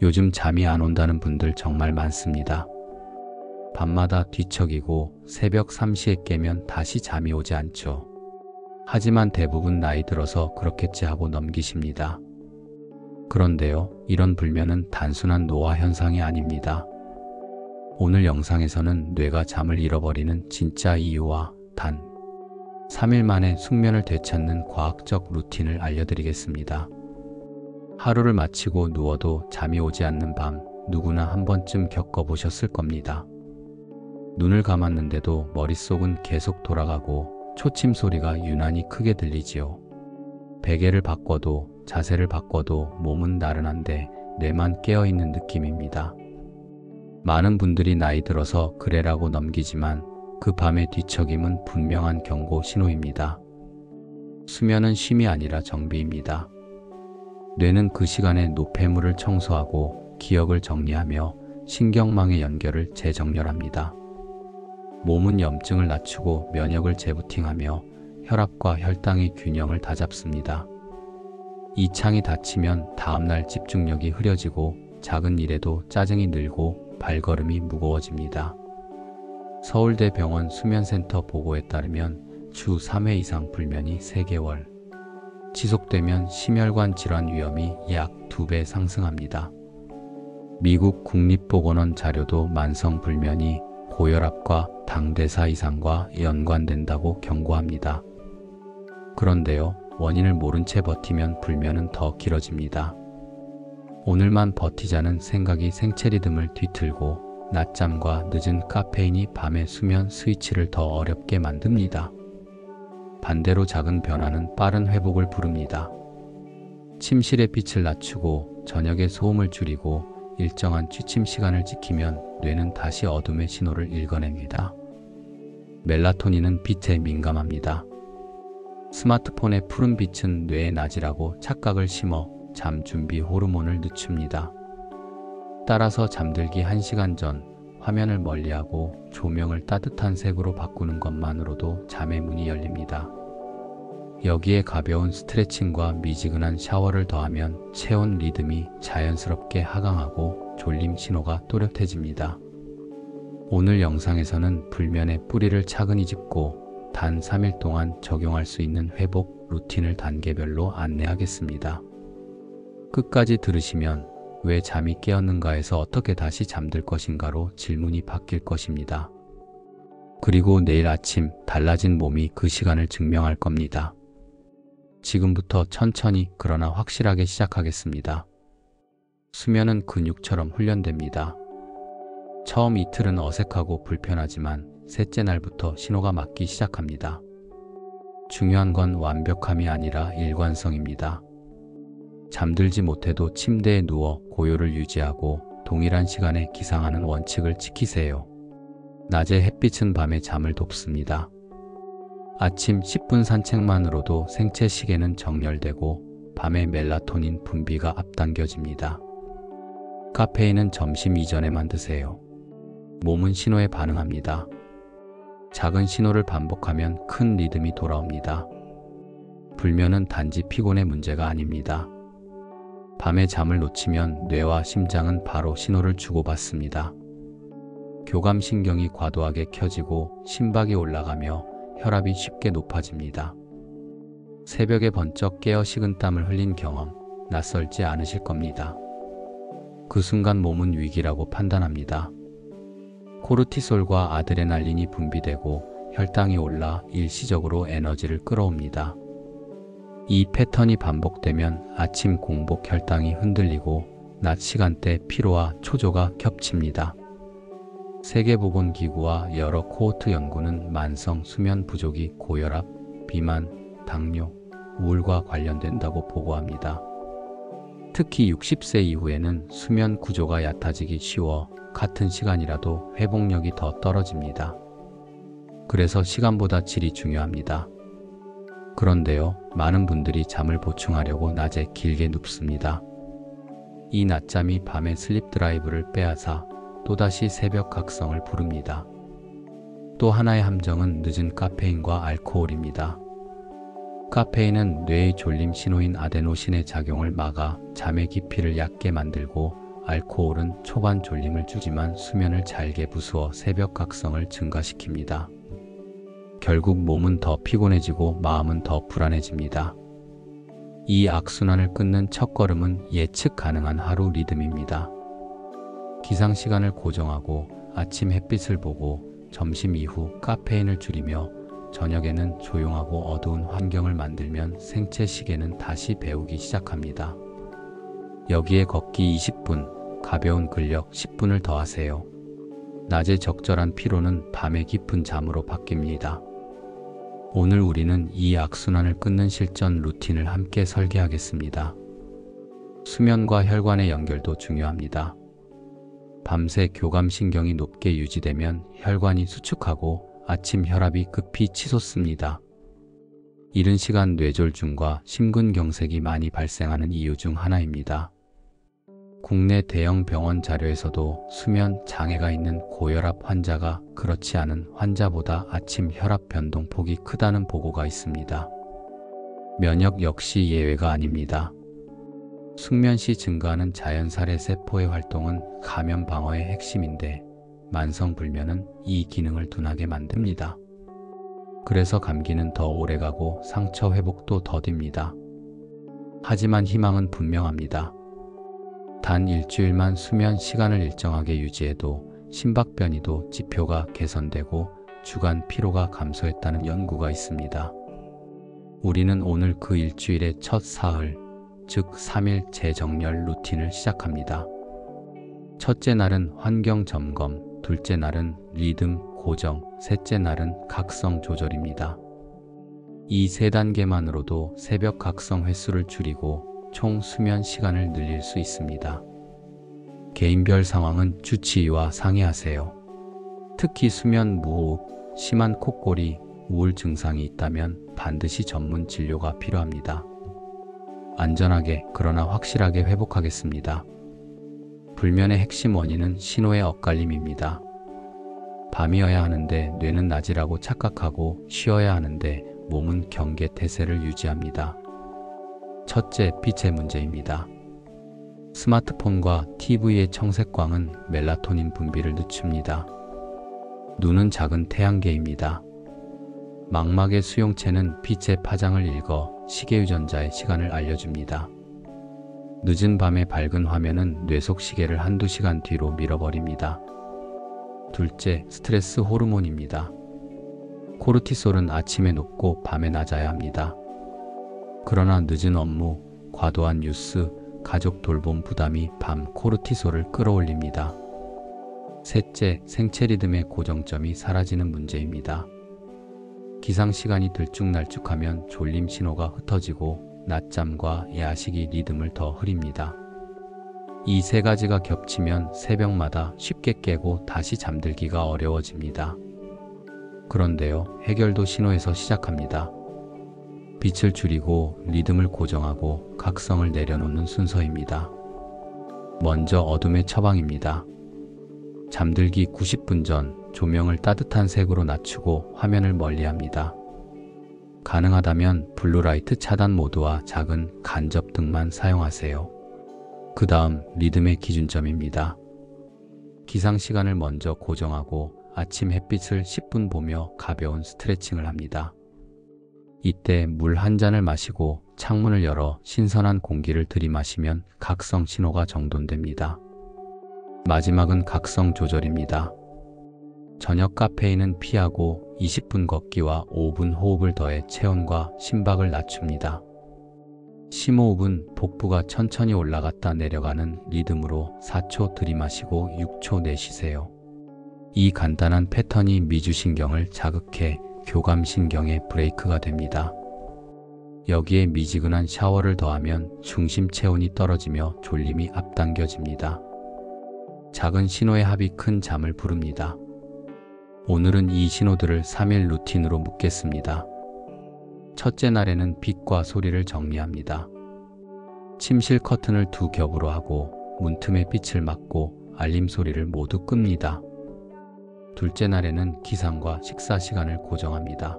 요즘 잠이 안 온다는 분들 정말 많습니다. 밤마다 뒤척이고 새벽 3시에 깨면 다시 잠이 오지 않죠. 하지만 대부분 나이 들어서 그렇겠지 하고 넘기십니다. 그런데요, 이런 불면은 단순한 노화 현상이 아닙니다. 오늘 영상에서는 뇌가 잠을 잃어버리는 진짜 이유와 단 3일 만에 숙면을 되찾는 과학적 루틴을 알려드리겠습니다. 하루를 마치고 누워도 잠이 오지 않는 밤, 누구나 한 번쯤 겪어보셨을 겁니다. 눈을 감았는데도 머릿속은 계속 돌아가고 초침 소리가 유난히 크게 들리지요. 베개를 바꿔도 자세를 바꿔도 몸은 나른한데 뇌만 깨어있는 느낌입니다. 많은 분들이 나이 들어서 그래라고 넘기지만 그 밤의 뒤척임은 분명한 경고 신호입니다. 수면은 쉼이 아니라 정비입니다. 뇌는 그 시간에 노폐물을 청소하고 기억을 정리하며 신경망의 연결을 재정렬합니다. 몸은 염증을 낮추고 면역을 재부팅하며 혈압과 혈당의 균형을 다잡습니다. 이 창이 닫히면 다음날 집중력이 흐려지고 작은 일에도 짜증이 늘고 발걸음이 무거워집니다. 서울대병원 수면센터 보고에 따르면 주 3회 이상 불면이 3개월, 지속되면 심혈관 질환 위험이 약 2배 상승합니다. 미국 국립보건원 자료도 만성 불면이 고혈압과 당대사 이상과 연관된다고 경고합니다. 그런데요, 원인을 모른 채 버티면 불면은 더 길어집니다. 오늘만 버티자는 생각이 생체 리듬을 뒤틀고 낮잠과 늦은 카페인이 밤의 수면 스위치를 더 어렵게 만듭니다. 반대로 작은 변화는 빠른 회복을 부릅니다. 침실의 빛을 낮추고 저녁의 소음을 줄이고 일정한 취침 시간을 지키면 뇌는 다시 어둠의 신호를 읽어냅니다. 멜라토닌은 빛에 민감합니다. 스마트폰의 푸른 빛은 뇌에 낮이라고 착각을 심어 잠 준비 호르몬을 늦춥니다. 따라서 잠들기 1시간 전 화면을 멀리하고 조명을 따뜻한 색으로 바꾸는 것만으로도 잠의 문이 열립니다. 여기에 가벼운 스트레칭과 미지근한 샤워를 더하면 체온 리듬이 자연스럽게 하강하고 졸림 신호가 또렷해집니다. 오늘 영상에서는 불면의 뿌리를 차근히 짚고 단 3일 동안 적용할 수 있는 회복 루틴을 단계별로 안내하겠습니다. 끝까지 들으시면 왜 잠이 깨었는가에서 어떻게 다시 잠들 것인가로 질문이 바뀔 것입니다. 그리고 내일 아침 달라진 몸이 그 시간을 증명할 겁니다. 지금부터 천천히 그러나 확실하게 시작하겠습니다. 수면은 근육처럼 훈련됩니다. 처음 이틀은 어색하고 불편하지만 셋째 날부터 신호가 맞기 시작합니다. 중요한 건 완벽함이 아니라 일관성입니다. 잠들지 못해도 침대에 누워 고요를 유지하고 동일한 시간에 기상하는 원칙을 지키세요. 낮의 햇빛은 밤에 잠을 돕습니다. 아침 10분 산책만으로도 생체 시계는 정렬되고 밤의 멜라토닌 분비가 앞당겨집니다. 카페인은 점심 이전에만 드세요. 몸은 신호에 반응합니다. 작은 신호를 반복하면 큰 리듬이 돌아옵니다. 불면은 단지 피곤의 문제가 아닙니다. 밤에 잠을 놓치면 뇌와 심장은 바로 신호를 주고받습니다. 교감신경이 과도하게 켜지고 심박이 올라가며 혈압이 쉽게 높아집니다. 새벽에 번쩍 깨어 식은땀을 흘린 경험 낯설지 않으실 겁니다. 그 순간 몸은 위기라고 판단합니다. 코르티솔과 아드레날린이 분비되고 혈당이 올라 일시적으로 에너지를 끌어옵니다. 이 패턴이 반복되면 아침 공복 혈당이 흔들리고 낮 시간대 피로와 초조가 겹칩니다. 세계보건기구와 여러 코호트 연구는 만성 수면 부족이 고혈압, 비만, 당뇨, 우울과 관련된다고 보고합니다. 특히 60세 이후에는 수면 구조가 얕아지기 쉬워 같은 시간이라도 회복력이 더 떨어집니다. 그래서 시간보다 질이 중요합니다. 그런데요, 많은 분들이 잠을 보충하려고 낮에 길게 눕습니다. 이 낮잠이 밤의 슬립 드라이브를 빼앗아 또다시 새벽 각성을 부릅니다. 또 하나의 함정은 늦은 카페인과 알코올입니다. 카페인은 뇌의 졸림 신호인 아데노신의 작용을 막아 잠의 깊이를 얕게 만들고 알코올은 초반 졸림을 주지만 수면을 잘게 부수어 새벽 각성을 증가시킵니다. 결국 몸은 더 피곤해지고 마음은 더 불안해집니다. 이 악순환을 끊는 첫걸음은 예측 가능한 하루 리듬입니다. 기상 시간을 고정하고 아침 햇빛을 보고 점심 이후 카페인을 줄이며 저녁에는 조용하고 어두운 환경을 만들면 생체 시계는 다시 배우기 시작합니다. 여기에 걷기 20분, 가벼운 근력 10분을 더하세요. 낮에 적절한 피로는 밤의 깊은 잠으로 바뀝니다. 오늘 우리는 이 악순환을 끊는 실전 루틴을 함께 설계하겠습니다. 수면과 혈관의 연결도 중요합니다. 밤새 교감신경이 높게 유지되면 혈관이 수축하고 아침 혈압이 급히 치솟습니다. 이른 시간 뇌졸중과 심근경색이 많이 발생하는 이유 중 하나입니다. 국내 대형 병원 자료에서도 수면 장애가 있는 고혈압 환자가 그렇지 않은 환자보다 아침 혈압 변동폭이 크다는 보고가 있습니다. 면역 역시 예외가 아닙니다. 숙면 시 증가하는 자연살해 세포의 활동은 감염 방어의 핵심인데 만성불면은 이 기능을 둔하게 만듭니다. 그래서 감기는 더 오래가고 상처 회복도 더딥니다. 하지만 희망은 분명합니다. 단 일주일만 수면 시간을 일정하게 유지해도 심박변이도 지표가 개선되고 주간 피로가 감소했다는 연구가 있습니다. 우리는 오늘 그 일주일의 첫 사흘, 즉 3일 재정렬 루틴을 시작합니다. 첫째 날은 환경 점검, 둘째 날은 리듬 고정, 셋째 날은 각성 조절입니다. 이 세 단계만으로도 새벽 각성 횟수를 줄이고 총 수면 시간을 늘릴 수 있습니다. 개인별 상황은 주치의와 상의하세요. 특히 수면 무호흡, 심한 콧골이, 우울 증상이 있다면 반드시 전문 진료가 필요합니다. 안전하게 그러나 확실하게 회복하겠습니다. 불면의 핵심 원인은 신호의 엇갈림입니다. 밤이어야 하는데 뇌는 낮이라고 착각하고 쉬어야 하는데 몸은 경계 태세를 유지합니다. 첫째, 빛의 문제입니다. 스마트폰과 TV의 청색광은 멜라토닌 분비를 늦춥니다. 눈은 작은 태양계입니다. 망막의 수용체는 빛의 파장을 읽어 시계 유전자의 시간을 알려줍니다. 늦은 밤의 밝은 화면은 뇌 속 시계를 한두 시간 뒤로 밀어버립니다. 둘째, 스트레스 호르몬입니다. 코르티솔은 아침에 높고 밤에 낮아야 합니다. 그러나 늦은 업무, 과도한 뉴스, 가족 돌봄 부담이 밤 코르티솔을 끌어올립니다. 셋째, 생체 리듬의 고정점이 사라지는 문제입니다. 기상시간이 들쭉날쭉하면 졸림 신호가 흩어지고 낮잠과 야식이 리듬을 더 흐립니다. 이 세 가지가 겹치면 새벽마다 쉽게 깨고 다시 잠들기가 어려워집니다. 그런데요, 해결도 신호에서 시작합니다. 빛을 줄이고 리듬을 고정하고 각성을 내려놓는 순서입니다. 먼저 어둠의 처방입니다. 잠들기 90분 전 조명을 따뜻한 색으로 낮추고 화면을 멀리합니다. 가능하다면 블루라이트 차단 모드와 작은 간접등만 사용하세요. 그 다음 리듬의 기준점입니다. 기상시간을 먼저 고정하고 아침 햇빛을 10분 보며 가벼운 스트레칭을 합니다. 이때 물 한 잔을 마시고 창문을 열어 신선한 공기를 들이마시면 각성 신호가 정돈됩니다. 마지막은 각성 조절입니다. 저녁 카페인은 피하고 20분 걷기와 5분 호흡을 더해 체온과 심박을 낮춥니다. 심호흡은 복부가 천천히 올라갔다 내려가는 리듬으로 4초 들이마시고 6초 내쉬세요. 이 간단한 패턴이 미주신경을 자극해 교감신경의 브레이크가 됩니다. 여기에 미지근한 샤워를 더하면 중심 체온이 떨어지며 졸림이 앞당겨집니다. 작은 신호의 합이 큰 잠을 부릅니다. 오늘은 이 신호들을 3일 루틴으로 묶겠습니다. 첫째 날에는 빛과 소리를 정리합니다. 침실 커튼을 2겹으로 하고 문틈에 빛을 막고 알림 소리를 모두 끕니다. 둘째 날에는 기상과 식사 시간을 고정합니다.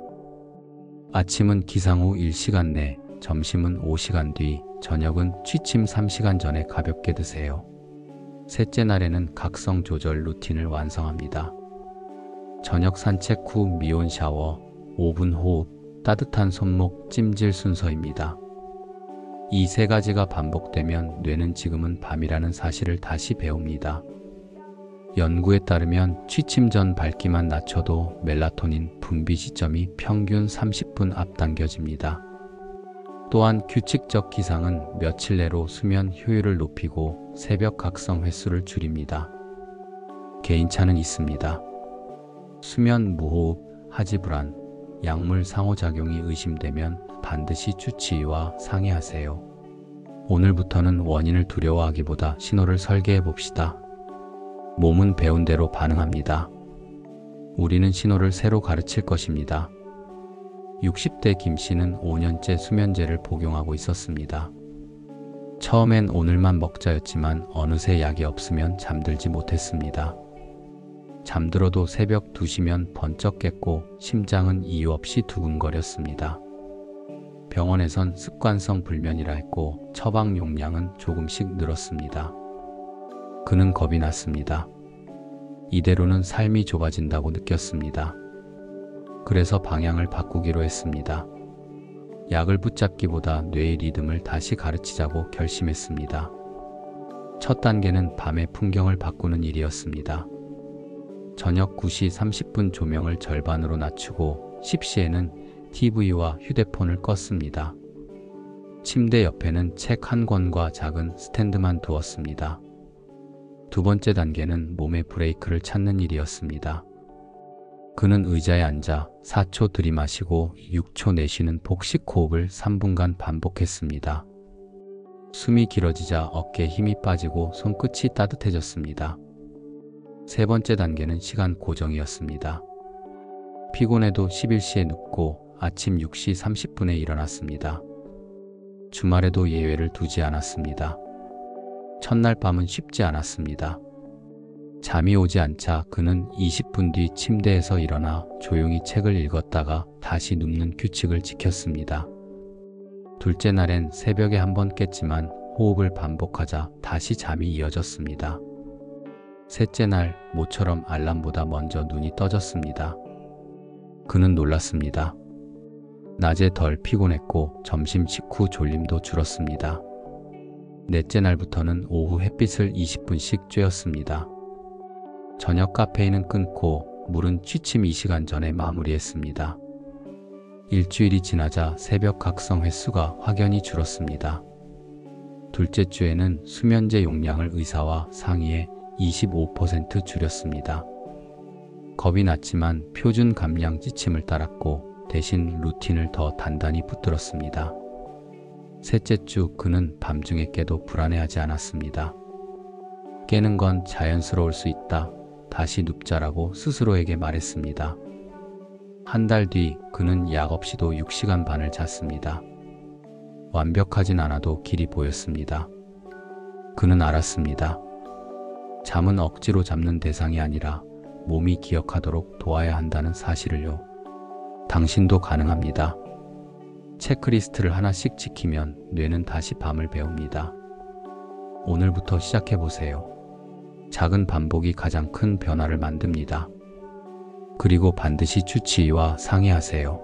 아침은 기상 후 1시간 내, 점심은 5시간 뒤, 저녁은 취침 3시간 전에 가볍게 드세요. 셋째 날에는 각성 조절 루틴을 완성합니다. 저녁 산책 후 미온 샤워, 5분 호흡, 따뜻한 손목 찜질 순서입니다. 이 세 가지가 반복되면 뇌는 지금은 밤이라는 사실을 다시 배웁니다. 연구에 따르면 취침 전 밝기만 낮춰도 멜라토닌 분비 시점이 평균 30분 앞당겨집니다. 또한 규칙적 기상은 며칠 내로 수면 효율을 높이고 새벽 각성 횟수를 줄입니다. 개인차는 있습니다. 수면 무호흡, 하지불안, 약물 상호작용이 의심되면 반드시 주치의와 상의하세요. 오늘부터는 원인을 두려워하기보다 신호를 설계해 봅시다. 몸은 배운 대로 반응합니다. 우리는 신호를 새로 가르칠 것입니다. 60대 김 씨는 5년째 수면제를 복용하고 있었습니다. 처음엔 오늘만 먹자였지만 어느새 약이 없으면 잠들지 못했습니다. 잠들어도 새벽 2시면 번쩍 깼고 심장은 이유 없이 두근거렸습니다. 병원에선 습관성 불면이라 했고 처방 용량은 조금씩 늘었습니다. 그는 겁이 났습니다. 이대로는 삶이 좁아진다고 느꼈습니다. 그래서 방향을 바꾸기로 했습니다. 약을 붙잡기보다 뇌의 리듬을 다시 가르치자고 결심했습니다. 첫 단계는 밤의 풍경을 바꾸는 일이었습니다. 저녁 9시 30분 조명을 절반으로 낮추고 10시에는 TV와 휴대폰을 껐습니다. 침대 옆에는 책 한 권과 작은 스탠드만 두었습니다. 두 번째 단계는 몸의 브레이크를 찾는 일이었습니다. 그는 의자에 앉아 4초 들이마시고 6초 내쉬는 복식 호흡을 3분간 반복했습니다. 숨이 길어지자 어깨에 힘이 빠지고 손끝이 따뜻해졌습니다. 세 번째 단계는 시간 고정이었습니다. 피곤해도 11시에 눕고 아침 6시 30분에 일어났습니다. 주말에도 예외를 두지 않았습니다. 첫날 밤은 쉽지 않았습니다. 잠이 오지 않자 그는 20분 뒤 침대에서 일어나 조용히 책을 읽었다가 다시 눕는 규칙을 지켰습니다. 둘째 날엔 새벽에 한 번 깼지만 호흡을 반복하자 다시 잠이 이어졌습니다. 셋째 날 모처럼 알람보다 먼저 눈이 떠졌습니다. 그는 놀랐습니다. 낮에 덜 피곤했고 점심 식후 졸림도 줄었습니다. 넷째 날부터는 오후 햇빛을 20분씩 쬐었습니다. 저녁 카페인은 끊고 물은 취침 2시간 전에 마무리했습니다. 일주일이 지나자 새벽 각성 횟수가 확연히 줄었습니다. 둘째 주에는 수면제 용량을 의사와 상의해 25% 줄였습니다. 겁이 났지만 표준 감량 지침을 따랐고 대신 루틴을 더 단단히 붙들었습니다. 셋째 주 그는 밤중에 깨도 불안해하지 않았습니다. 깨는 건 자연스러울 수 있다. 다시 눕자라고 스스로에게 말했습니다. 한 달 뒤 그는 약 없이도 6시간 반을 잤습니다. 완벽하진 않아도 길이 보였습니다. 그는 알았습니다. 잠은 억지로 잡는 대상이 아니라 몸이 기억하도록 도와야 한다는 사실을요. 당신도 가능합니다. 체크리스트를 하나씩 지키면 뇌는 다시 밤을 배웁니다. 오늘부터 시작해보세요. 작은 반복이 가장 큰 변화를 만듭니다. 그리고 반드시 주치의와 상의하세요.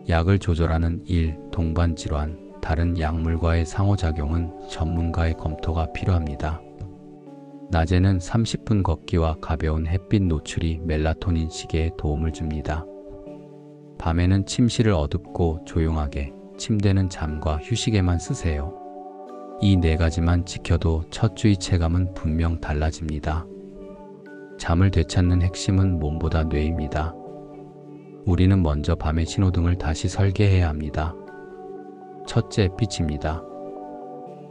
약을 조절하는 일, 동반 질환, 다른 약물과의 상호작용은 전문가의 검토가 필요합니다. 낮에는 30분 걷기와 가벼운 햇빛 노출이 멜라토닌 시계에 도움을 줍니다. 밤에는 침실을 어둡고 조용하게, 침대는 잠과 휴식에만 쓰세요. 이 네 가지만 지켜도 첫 주의 체감은 분명 달라집니다. 잠을 되찾는 핵심은 몸보다 뇌입니다. 우리는 먼저 밤의 신호등을 다시 설계해야 합니다. 첫째, 빛입니다.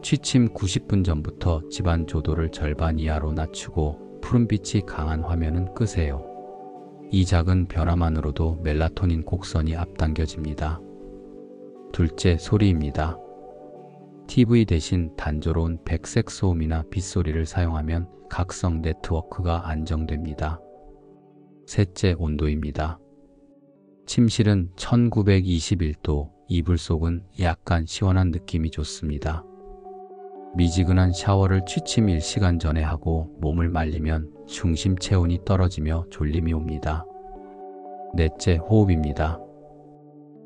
취침 90분 전부터 집안 조도를 절반 이하로 낮추고 푸른빛이 강한 화면은 끄세요. 이 작은 변화만으로도 멜라토닌 곡선이 앞당겨집니다. 둘째, 소리입니다. TV 대신 단조로운 백색 소음이나 빗소리를 사용하면 각성 네트워크가 안정됩니다. 셋째, 온도입니다. 침실은 1921도, 이불 속은 약간 시원한 느낌이 좋습니다. 미지근한 샤워를 취침 1시간 전에 하고 몸을 말리면 중심 체온이 떨어지며 졸림이 옵니다. 넷째, 호흡입니다.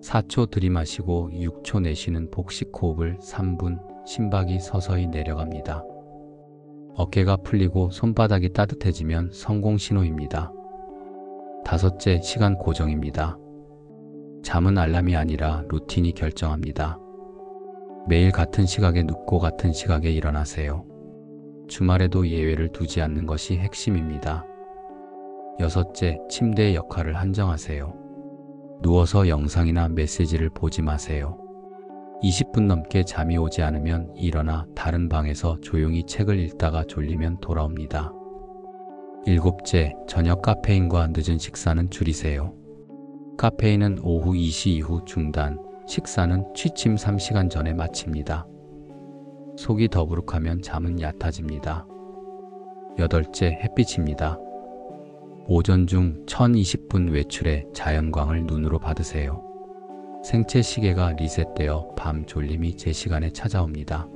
4초 들이마시고 6초 내쉬는 복식 호흡을 3분, 심박이 서서히 내려갑니다. 어깨가 풀리고 손바닥이 따뜻해지면 성공 신호입니다. 다섯째, 시간 고정입니다. 잠은 알람이 아니라 루틴이 결정합니다. 매일 같은 시각에 눕고 같은 시각에 일어나세요. 주말에도 예외를 두지 않는 것이 핵심입니다. 여섯째, 침대의 역할을 한정하세요. 누워서 영상이나 메시지를 보지 마세요. 20분 넘게 잠이 오지 않으면 일어나 다른 방에서 조용히 책을 읽다가 졸리면 돌아옵니다. 일곱째, 저녁 카페인과 늦은 식사는 줄이세요. 카페인은 오후 2시 이후 중단, 식사는 취침 3시간 전에 마칩니다. 속이 더부룩하면 잠은 얕아집니다. 여덟째, 햇빛입니다. 오전 중 1020분 외출해 자연광을 눈으로 받으세요. 생체 시계가 리셋되어 밤 졸림이 제 시간에 찾아옵니다.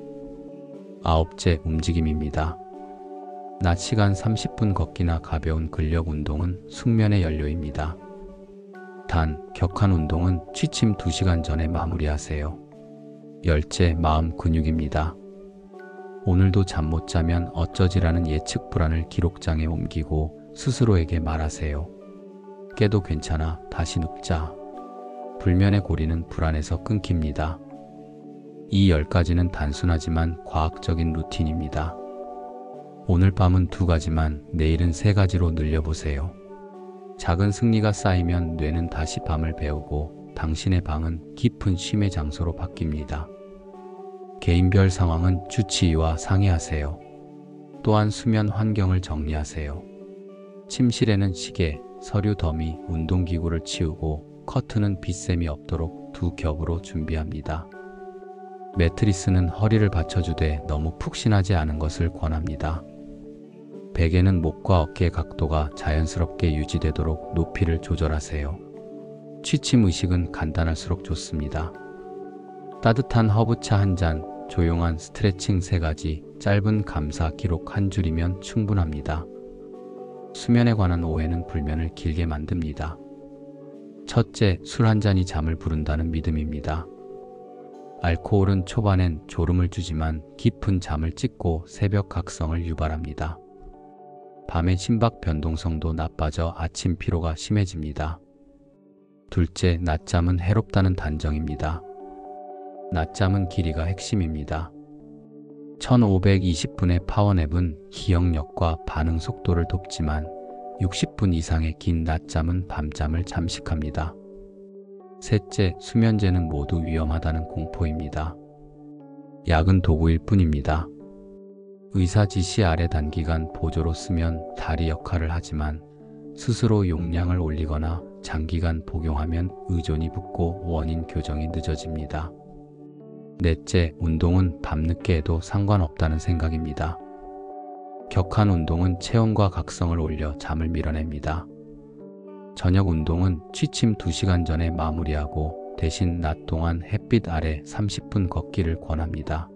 아홉째, 움직임입니다. 낮 시간 30분 걷기나 가벼운 근력 운동은 숙면의 연료입니다. 단, 격한 운동은 취침 2시간 전에 마무리하세요. 열째, 마음 근육입니다. 오늘도 잠 못 자면 어쩌지라는 예측 불안을 기록장에 옮기고 스스로에게 말하세요. 깨도 괜찮아, 다시 눕자. 불면의 고리는 불안에서 끊깁니다. 이 10가지는 단순하지만 과학적인 루틴입니다. 오늘 밤은 2가지만, 내일은 3가지로 늘려보세요. 작은 승리가 쌓이면 뇌는 다시 밤을 배우고 당신의 방은 깊은 쉼의 장소로 바뀝니다. 개인별 상황은 주치의와 상의하세요. 또한 수면 환경을 정리하세요. 침실에는 시계, 서류 더미, 운동기구를 치우고 커튼은 빗샘이 없도록 2겹으로 준비합니다. 매트리스는 허리를 받쳐주되 너무 푹신하지 않은 것을 권합니다. 베개는 목과 어깨 각도가 자연스럽게 유지되도록 높이를 조절하세요. 취침 의식은 간단할수록 좋습니다. 따뜻한 허브차 1잔, 조용한 스트레칭 3가지, 짧은 감사 기록 1줄이면 충분합니다. 수면에 관한 오해는 불면을 길게 만듭니다. 첫째, 술 1잔이 잠을 부른다는 믿음입니다. 알코올은 초반엔 졸음을 주지만 깊은 잠을 찢고 새벽 각성을 유발합니다. 밤의 심박 변동성도 나빠져 아침 피로가 심해집니다. 둘째, 낮잠은 해롭다는 단정입니다. 낮잠은 길이가 핵심입니다. 1520분의 파워냅은 기억력과 반응 속도를 돕지만 60분 이상의 긴 낮잠은 밤잠을 잠식합니다. 셋째, 수면제는 모두 위험하다는 공포입니다. 약은 도구일 뿐입니다. 의사 지시 아래 단기간 보조로 쓰면 다리 역할을 하지만 스스로 용량을 올리거나 장기간 복용하면 의존이 붙고 원인 교정이 늦어집니다. 넷째, 운동은 밤늦게 해도 상관없다는 생각입니다. 격한 운동은 체온과 각성을 올려 잠을 밀어냅니다. 저녁 운동은 취침 2시간 전에 마무리하고 대신 낮 동안 햇빛 아래 30분 걷기를 권합니다.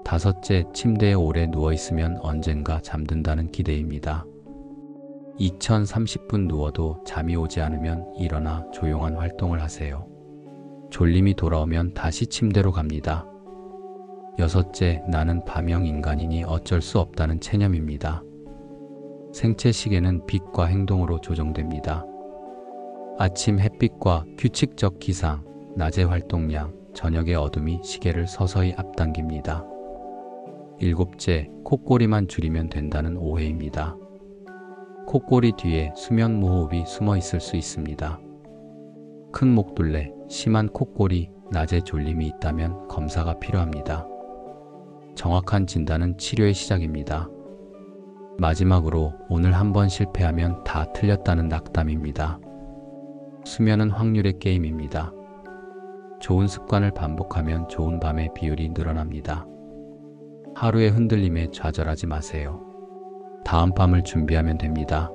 다섯째, 침대에 오래 누워있으면 언젠가 잠든다는 기대입니다. 2030분 누워도 잠이 오지 않으면 일어나 조용한 활동을 하세요. 졸림이 돌아오면 다시 침대로 갑니다. 여섯째, 나는 밤형 인간이니 어쩔 수 없다는 체념입니다. 생체 시계는 빛과 행동으로 조정됩니다. 아침 햇빛과 규칙적 기상, 낮의 활동량, 저녁의 어둠이 시계를 서서히 앞당깁니다. 일곱째, 콧꼬리만 줄이면 된다는 오해입니다. 콧꼬리 뒤에 수면 무호흡이 숨어 있을 수 있습니다. 큰 목둘레, 심한 콧꼬리, 낮에 졸림이 있다면 검사가 필요합니다. 정확한 진단은 치료의 시작입니다. 마지막으로 오늘 한번 실패하면 다 틀렸다는 낙담입니다. 수면은 확률의 게임입니다. 좋은 습관을 반복하면 좋은 밤의 비율이 늘어납니다. 하루의 흔들림에 좌절하지 마세요. 다음 밤을 준비하면 됩니다.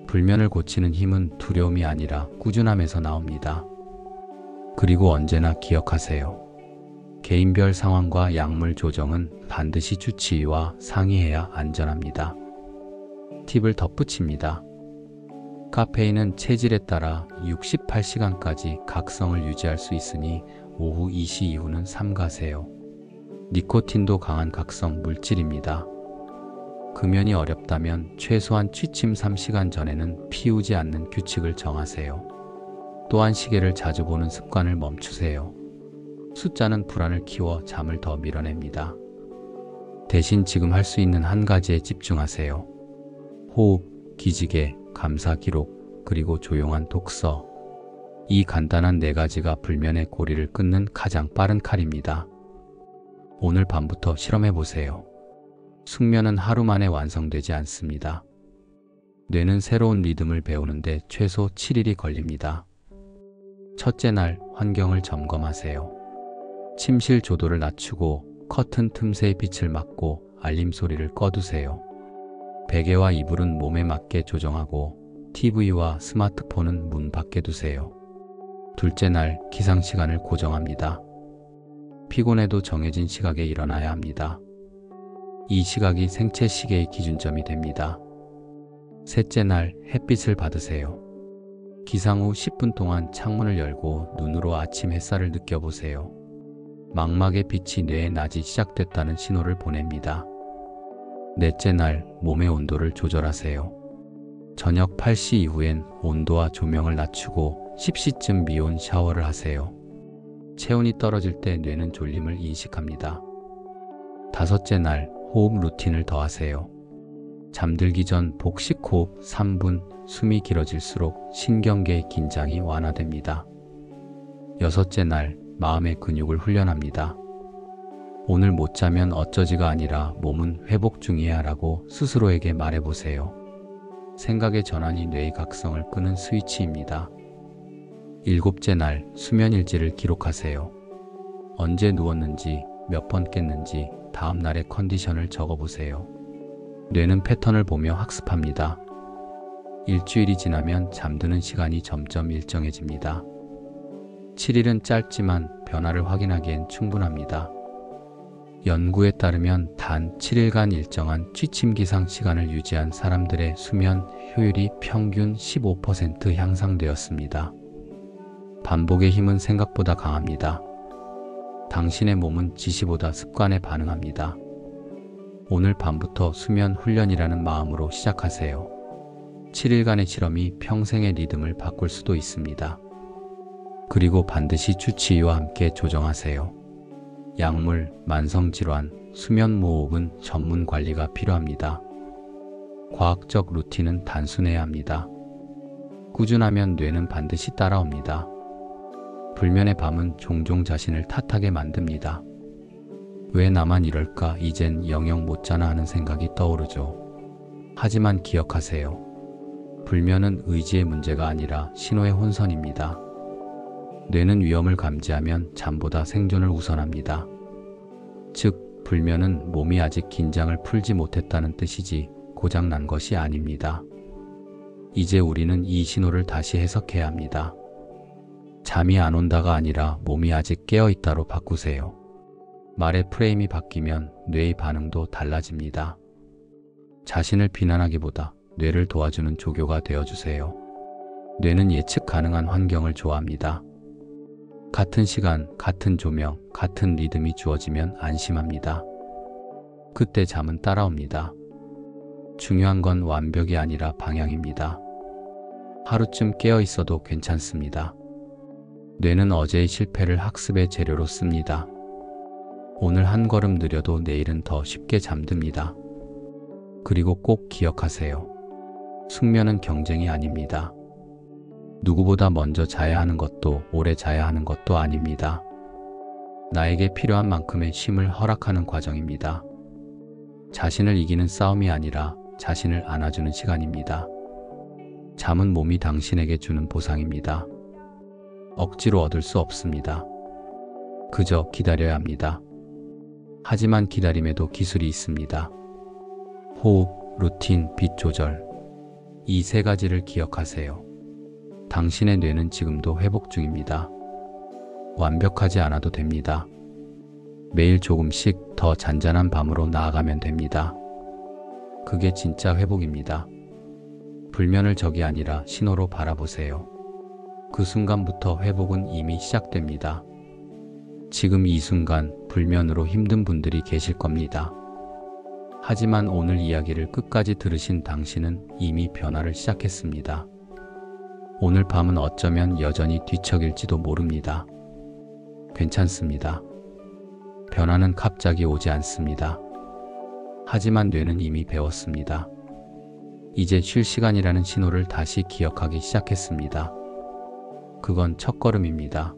불면을 고치는 힘은 두려움이 아니라 꾸준함에서 나옵니다. 그리고 언제나 기억하세요. 개인별 상황과 약물 조정은 반드시 주치의와 상의해야 안전합니다. 팁을 덧붙입니다. 카페인은 체질에 따라 68시간까지 각성을 유지할 수 있으니 오후 2시 이후는 삼가세요. 니코틴도 강한 각성 물질입니다. 금연이 어렵다면 최소한 취침 3시간 전에는 피우지 않는 규칙을 정하세요. 또한 시계를 자주 보는 습관을 멈추세요. 숫자는 불안을 키워 잠을 더 밀어냅니다. 대신 지금 할 수 있는 한 가지에 집중하세요. 호흡, 기지개, 감사 기록, 그리고 조용한 독서. 이 간단한 4가지가 불면의 고리를 끊는 가장 빠른 칼입니다. 오늘 밤부터 실험해보세요. 숙면은 하루 만에 완성되지 않습니다. 뇌는 새로운 리듬을 배우는데 최소 7일이 걸립니다. 첫째 날, 환경을 점검하세요. 침실 조도를 낮추고 커튼 틈새의 빛을 막고 알림 소리를 꺼두세요. 베개와 이불은 몸에 맞게 조정하고 TV와 스마트폰은 문 밖에 두세요. 둘째 날, 기상 시간을 고정합니다. 피곤해도 정해진 시각에 일어나야 합니다. 이 시각이 생체 시계의 기준점이 됩니다. 셋째 날, 햇빛을 받으세요. 기상 후 10분 동안 창문을 열고 눈으로 아침 햇살을 느껴보세요. 망막의 빛이 뇌에 낮이 시작됐다는 신호를 보냅니다. 넷째 날, 몸의 온도를 조절하세요. 저녁 8시 이후엔 온도와 조명을 낮추고 10시쯤 미온 샤워를 하세요. 체온이 떨어질 때 뇌는 졸림을 인식합니다. 다섯째 날, 호흡 루틴을 더하세요. 잠들기 전 복식 호흡 3분, 숨이 길어질수록 신경계의 긴장이 완화됩니다. 여섯째 날, 마음의 근육을 훈련합니다. 오늘 못 자면 어쩌지가 아니라 몸은 회복 중이야 라고 스스로에게 말해보세요. 생각의 전환이 뇌의 각성을 끄는 스위치입니다. 일곱째 날, 수면 일지를 기록하세요. 언제 누웠는지, 몇 번 깼는지, 다음 날의 컨디션을 적어보세요. 뇌는 패턴을 보며 학습합니다. 일주일이 지나면 잠드는 시간이 점점 일정해집니다. 7일은 짧지만 변화를 확인하기엔 충분합니다. 연구에 따르면 단 7일간 일정한 취침 기상 시간을 유지한 사람들의 수면 효율이 평균 15% 향상되었습니다. 반복의 힘은 생각보다 강합니다. 당신의 몸은 지시보다 습관에 반응합니다. 오늘 밤부터 수면 훈련이라는 마음으로 시작하세요. 7일간의 실험이 평생의 리듬을 바꿀 수도 있습니다. 그리고 반드시 주치의와 함께 조정하세요. 약물, 만성질환, 수면무호흡은 전문 관리가 필요합니다. 과학적 루틴은 단순해야 합니다. 꾸준하면 뇌는 반드시 따라옵니다. 불면의 밤은 종종 자신을 탓하게 만듭니다. 왜 나만 이럴까, 이젠 영영 못 자나 하는 생각이 떠오르죠. 하지만 기억하세요. 불면은 의지의 문제가 아니라 신호의 혼선입니다. 뇌는 위험을 감지하면 잠보다 생존을 우선합니다. 즉, 불면은 몸이 아직 긴장을 풀지 못했다는 뜻이지 고장난 것이 아닙니다. 이제 우리는 이 신호를 다시 해석해야 합니다. 잠이 안 온다가 아니라 몸이 아직 깨어있다로 바꾸세요. 말의 프레임이 바뀌면 뇌의 반응도 달라집니다. 자신을 비난하기보다 뇌를 도와주는 조교가 되어주세요. 뇌는 예측 가능한 환경을 좋아합니다. 같은 시간, 같은 조명, 같은 리듬이 주어지면 안심합니다. 그때 잠은 따라옵니다. 중요한 건 완벽이 아니라 방향입니다. 하루쯤 깨어 있어도 괜찮습니다. 뇌는 어제의 실패를 학습의 재료로 씁니다. 오늘 한 걸음 느려도 내일은 더 쉽게 잠듭니다. 그리고 꼭 기억하세요. 숙면은 경쟁이 아닙니다. 누구보다 먼저 자야 하는 것도 오래 자야 하는 것도 아닙니다. 나에게 필요한 만큼의 쉼을 허락하는 과정입니다. 자신을 이기는 싸움이 아니라 자신을 안아주는 시간입니다. 잠은 몸이 당신에게 주는 보상입니다. 억지로 얻을 수 없습니다. 그저 기다려야 합니다. 하지만 기다림에도 기술이 있습니다. 호흡, 루틴, 빛 조절. 이 3가지를 기억하세요. 당신의 뇌는 지금도 회복 중입니다. 완벽하지 않아도 됩니다. 매일 조금씩 더 잔잔한 밤으로 나아가면 됩니다. 그게 진짜 회복입니다. 불면을 적이 아니라 신호로 바라보세요. 그 순간부터 회복은 이미 시작됩니다. 지금 이 순간 불면으로 힘든 분들이 계실 겁니다. 하지만 오늘 이야기를 끝까지 들으신 당신은 이미 변화를 시작했습니다. 오늘 밤은 어쩌면 여전히 뒤척일지도 모릅니다. 괜찮습니다. 변화는 갑자기 오지 않습니다. 하지만 뇌는 이미 배웠습니다. 이제 쉴 시간이라는 신호를 다시 기억하기 시작했습니다. 그건 첫걸음입니다.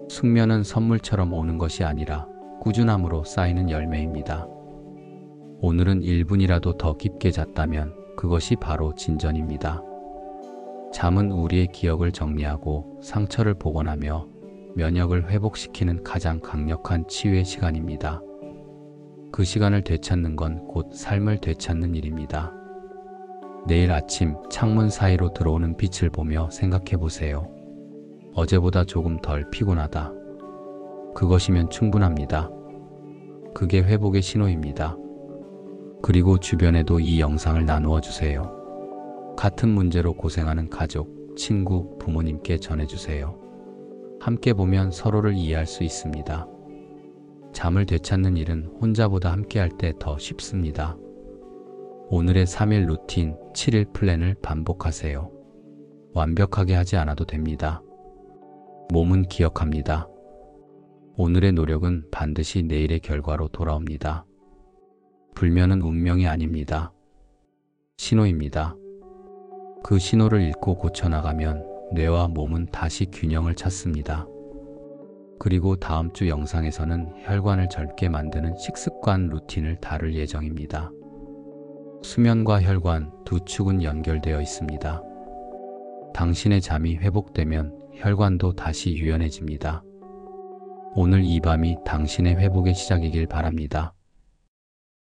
숙면은 선물처럼 오는 것이 아니라 꾸준함으로 쌓이는 열매입니다. 오늘은 1분이라도 더 깊게 잤다면 그것이 바로 진전입니다. 잠은 우리의 기억을 정리하고 상처를 복원하며 면역을 회복시키는 가장 강력한 치유의 시간입니다. 그 시간을 되찾는 건 곧 삶을 되찾는 일입니다. 내일 아침 창문 사이로 들어오는 빛을 보며 생각해 보세요. 어제보다 조금 덜 피곤하다. 그것이면 충분합니다. 그게 회복의 신호입니다. 그리고 주변에도 이 영상을 나누어 주세요. 같은 문제로 고생하는 가족, 친구, 부모님께 전해주세요. 함께 보면 서로를 이해할 수 있습니다. 잠을 되찾는 일은 혼자보다 함께할 때 더 쉽습니다. 오늘의 3일 루틴, 7일 플랜을 반복하세요. 완벽하게 하지 않아도 됩니다. 몸은 기억합니다. 오늘의 노력은 반드시 내일의 결과로 돌아옵니다. 불면은 운명이 아닙니다. 신호입니다. 그 신호를 읽고 고쳐나가면 뇌와 몸은 다시 균형을 찾습니다. 그리고 다음 주 영상에서는 혈관을 젊게 만드는 식습관 루틴을 다룰 예정입니다. 수면과 혈관 두 축은 연결되어 있습니다. 당신의 잠이 회복되면 혈관도 다시 유연해집니다. 오늘 이 밤이 당신의 회복의 시작이길 바랍니다.